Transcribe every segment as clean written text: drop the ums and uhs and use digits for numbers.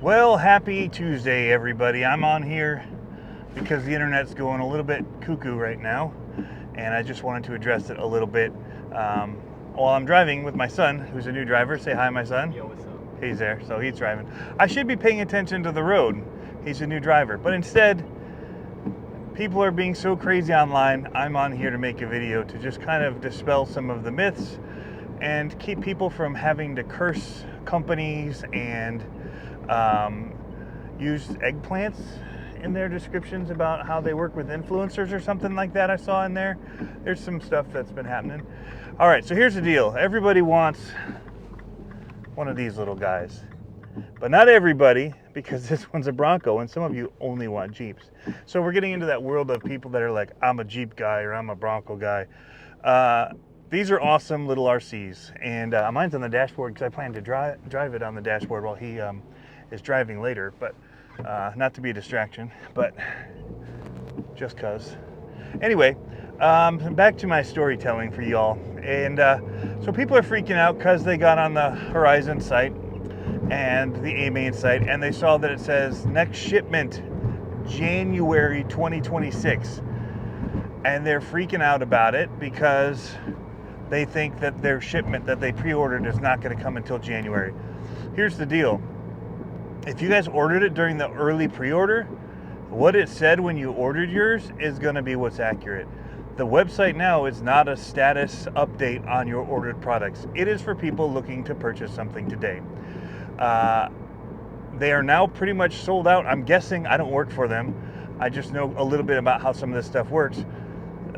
Well, happy Tuesday, everybody. I'm on here because the internet's going a little bit cuckoo right now, and I just wanted to address it a little bit. While I'm driving with my son, who's a new driver. Say hi, my son. Yo, what's up? He's there, so he's driving. I should be paying attention to the road. He's a new driver, but instead, people are being so crazy online. I'm on here to make a video to just kind of dispel some of the myths and keep people from having to curse companies and use eggplants in their descriptions about how they work with influencers or something like that. I saw in there. There's some stuff that's been happening. All right, so here's the deal. Everybody wants one of these little guys, but not everybody, because this one's a Bronco and some of you only want Jeeps. So we're getting into that world of people that are like, I'm a Jeep guy or I'm a Bronco guy. These are awesome little RCs, and mine's on the dashboard because I plan to drive it on the dashboard while he is driving later, but not to be a distraction, but just cause. Anyway, back to my storytelling for y'all. And so people are freaking out because they got on the Horizon site and the A-Main site, and they saw that it says next shipment January 2026, and they're freaking out about it because they think that their shipment that they pre-ordered is not going to come until January. Here's the deal. If you guys ordered it during the early pre-order, what it said when you ordered yours is going to be what's accurate. The website now is not a status update on your ordered products. It is for people looking to purchase something today. They are now pretty much sold out. I'm guessing, I don't work for them. I just know a little bit about how some of this stuff works.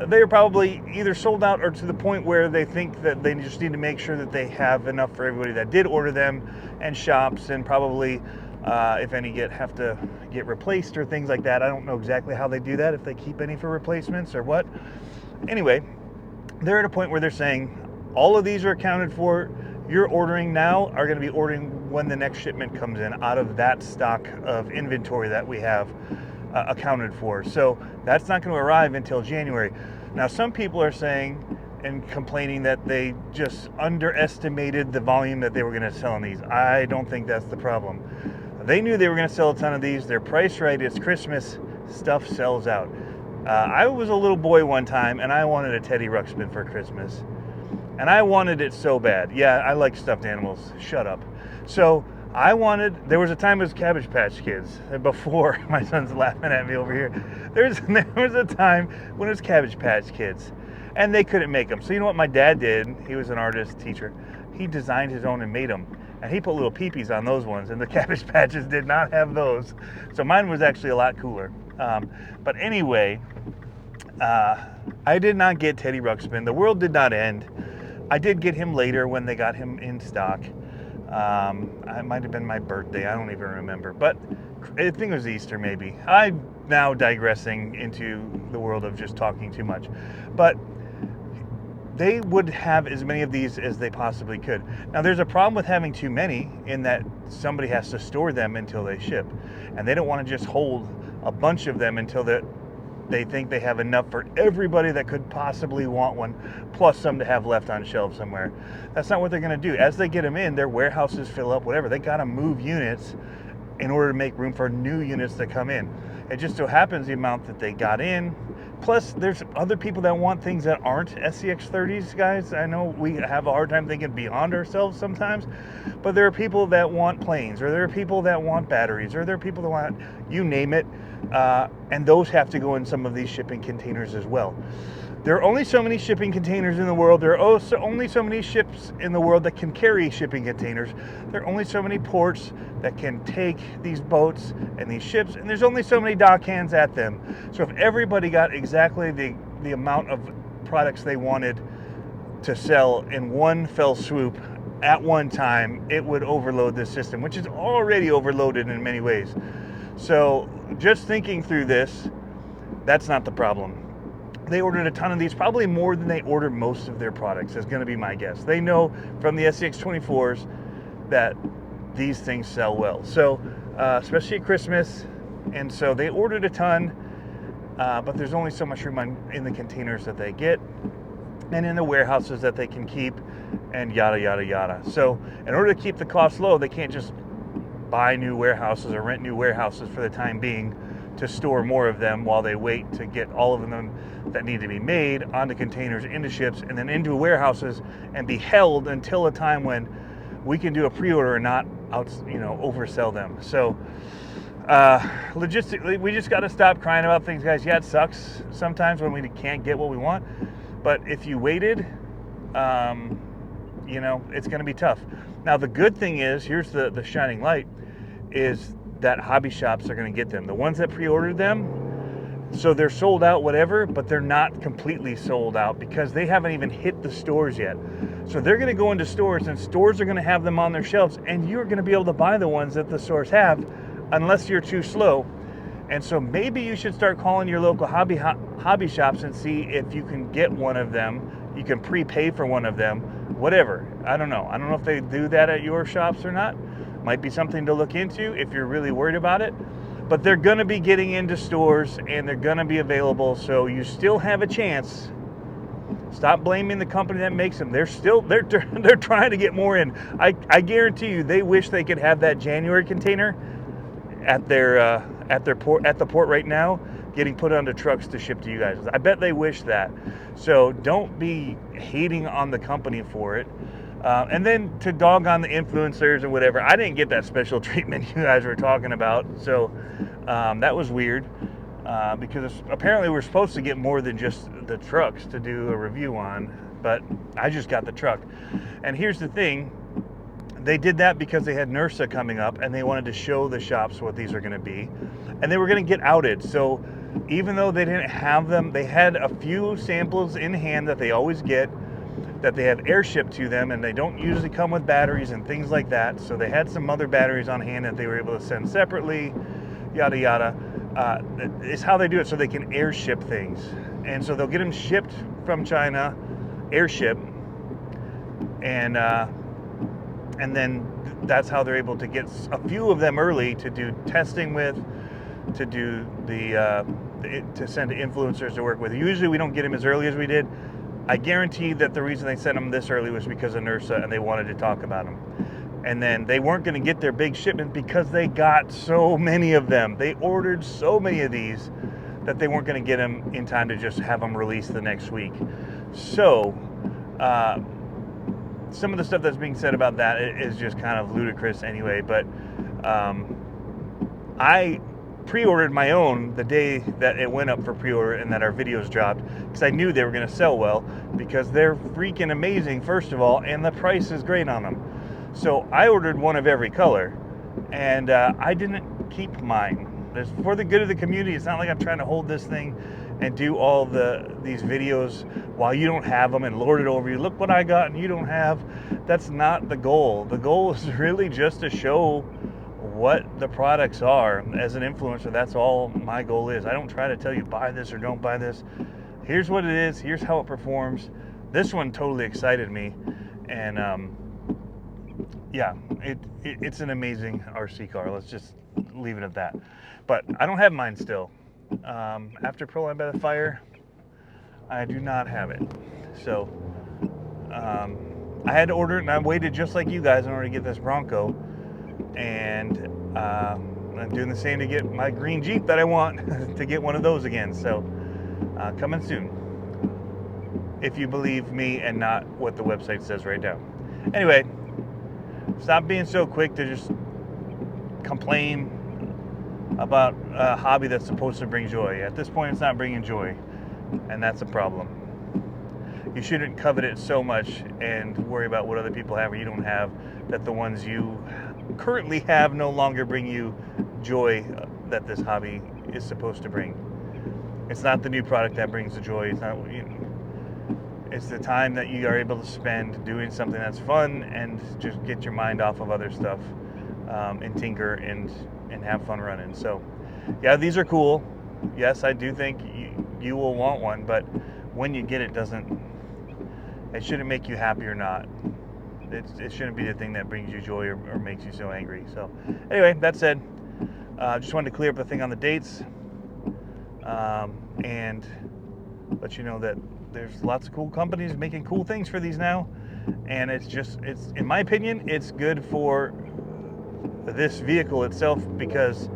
They are probably either sold out or to the point where they think that they just need to make sure that they have enough for everybody that did order them, and shops, and probably if any have to get replaced or things like that. I don't know exactly how they do that, if they keep any for replacements or what. Anyway, they're at a point where they're saying all of these are accounted for. You're ordering now are going to be ordering when the next shipment comes in out of that stock of inventory that we have accounted for. So that's not going to arrive until January. Now, some people are saying and complaining that they just underestimated the volume that they were going to sell on these. I don't think that's the problem. They knew they were going to sell a ton of these. They're priced right. It's Christmas. Stuff sells out. I was a little boy one time, and I wanted a Teddy Ruxpin for Christmas. And I wanted it so bad. Yeah, I like stuffed animals. Shut up. So there was a time it was Cabbage Patch Kids. Before, my son's laughing at me over here. There was a time when it was Cabbage Patch Kids, and they couldn't make them. So you know what my dad did? He was an artist, teacher. He designed his own and made them. And he put little peepees on those ones, and the Cabbage Patches did not have those. So mine was actually a lot cooler. But anyway, I did not get Teddy Ruxpin. The world did not end. I did get him later when they got him in stock. It might have been my birthday. I don't even remember. But I think it was Easter, maybe. I'm now digressing into the world of just talking too much. But they would have as many of these as they possibly could. Now, there's a problem with having too many in that somebody has to store them until they ship. And they don't want to just hold a bunch of them until they think they have enough for everybody that could possibly want one, plus some to have left on shelves somewhere. That's not what they're going to do. As they get them in, their warehouses fill up, whatever. They got to move units in order to make room for new units to come in. It just so happens the amount that they got in. Plus, there's other people that want things that aren't SCX30s, guys. I know we have a hard time thinking beyond ourselves sometimes, but there are people that want planes, or there are people that want batteries, or there are people that want, you name it, and those have to go in some of these shipping containers as well. There are only so many shipping containers in the world. There are also only so many ships in the world that can carry shipping containers. There are only so many ports that can take these boats and these ships, and there's only so many dock hands at them. So if everybody got exactly the amount of products they wanted to sell in one fell swoop at one time, it would overload the system, which is already overloaded in many ways. So just thinking through this, that's not the problem. They ordered a ton of these, probably more than they order most of their products, is going to be my guess. They know from the SCX24s that these things sell well. So, especially at Christmas, and so they ordered a ton, but there's only so much room in the containers that they get, and in the warehouses that they can keep, and yada, yada, yada. So, in order to keep the cost low, they can't just buy new warehouses or rent new warehouses for the time being to store more of them while they wait to get all of them that need to be made onto containers, into ships, and then into warehouses and be held until a time when we can do a pre-order and not oversell them. So logistically, we just got to stop crying about things, guys. Yeah, it sucks sometimes when we can't get what we want, but if you waited, it's going to be tough. Now, the good thing is, here's the shining light, is that hobby shops are going to get them. The ones that pre-ordered them, so they're sold out, whatever, but they're not completely sold out because they haven't even hit the stores yet. So they're going to go into stores, and stores are going to have them on their shelves, and you're going to be able to buy the ones that the stores have, unless you're too slow. And so maybe you should start calling your local hobby shops and see if you can get one of them. You can prepay for one of them, whatever. I don't know if they do that at your shops or not. Might be something to look into if you're really worried about it. But they're going to be getting into stores, and they're going to be available, so you still have a chance. Stop blaming the company that makes them. They're trying to get more in. I guarantee you, they wish they could have that January container at the port right now, getting put onto trucks to ship to you guys. I bet they wish that. So don't be hating on the company for it. And then to dog on the influencers and whatever, I didn't get that special treatment you guys were talking about. So that was weird because apparently we're supposed to get more than just the trucks to do a review on, but I just got the truck. And here's the thing. They did that because they had NERSA coming up, and they wanted to show the shops what these are going to be, and they were going to get outed. So even though they didn't have them, they had a few samples in hand that they always get, that they have airshipped to them, and they don't usually come with batteries and things like that. So they had some other batteries on hand that they were able to send separately, yada yada. It's how they do it, so they can airship things. And so they'll get them shipped from China, airship, and then that's how they're able to get a few of them early to do testing with, to do to send to influencers to work with. Usually we don't get them as early as we did. I guarantee that the reason they sent them this early was because of NERSA, and they wanted to talk about them. And then they weren't going to get their big shipment because they got so many of them. They ordered so many of these that they weren't going to get them in time to just have them released the next week. So some of the stuff that's being said about that is just kind of ludicrous anyway, but I pre-ordered my own the day that it went up for pre-order and that our videos dropped, because I knew they were going to sell well, because they're freaking amazing, first of all, and the price is great on them. So I ordered one of every color, and I didn't keep mine. It's for the good of the community. It's not like I'm trying to hold this thing and do all these videos while you don't have them and lord it over you. Look what I got and you don't have. That's not the goal. The goal is really just to show what the products are. As an influencer, that's all my goal is. I don't try to tell you buy this or don't buy this. Here's what it is. Here's how it performs. This one totally excited me, and yeah, it's an amazing RC car. Let's just leave it at that. But I don't have mine still. After Proline by the Fire, I do not have it. So I had to order it, and I waited just like you guys in order to get this Bronco. And I'm doing the same to get my green Jeep that I want to get one of those again. So coming soon, if you believe me and not what the website says right now. Anyway, stop being so quick to just complain about a hobby that's supposed to bring joy. At this point, it's not bringing joy, and that's a problem. You shouldn't covet it so much and worry about what other people have or you don't have, that the ones you currently have no longer bring you joy that this hobby is supposed to bring. It's not the new product that brings the joy. It's not, it's the time that you are able to spend doing something that's fun and just get your mind off of other stuff, and tinker and have fun running. So yeah, these are cool. Yes, I do think you will want one, but when you get it, it shouldn't make you happy or not. It shouldn't be the thing that brings you joy or makes you so angry. So anyway, that said, just wanted to clear up the thing on the dates, and let you know that there's lots of cool companies making cool things for these now, and it's in my opinion, it's good for this vehicle itself, because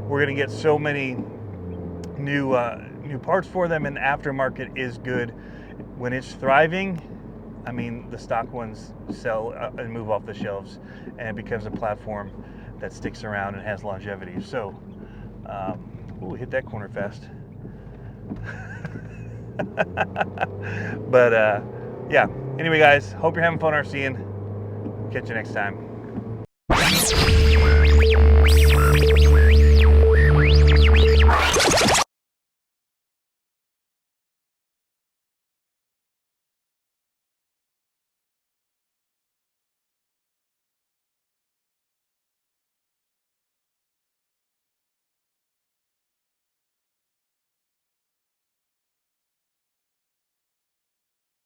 we're going to get so many new parts for them, and aftermarket is good. When it's thriving, I mean, the stock ones sell and move off the shelves, and it becomes a platform that sticks around and has longevity. So, ooh, hit that corner fast. But yeah, anyway guys, hope you're having fun RCing. Catch you next time.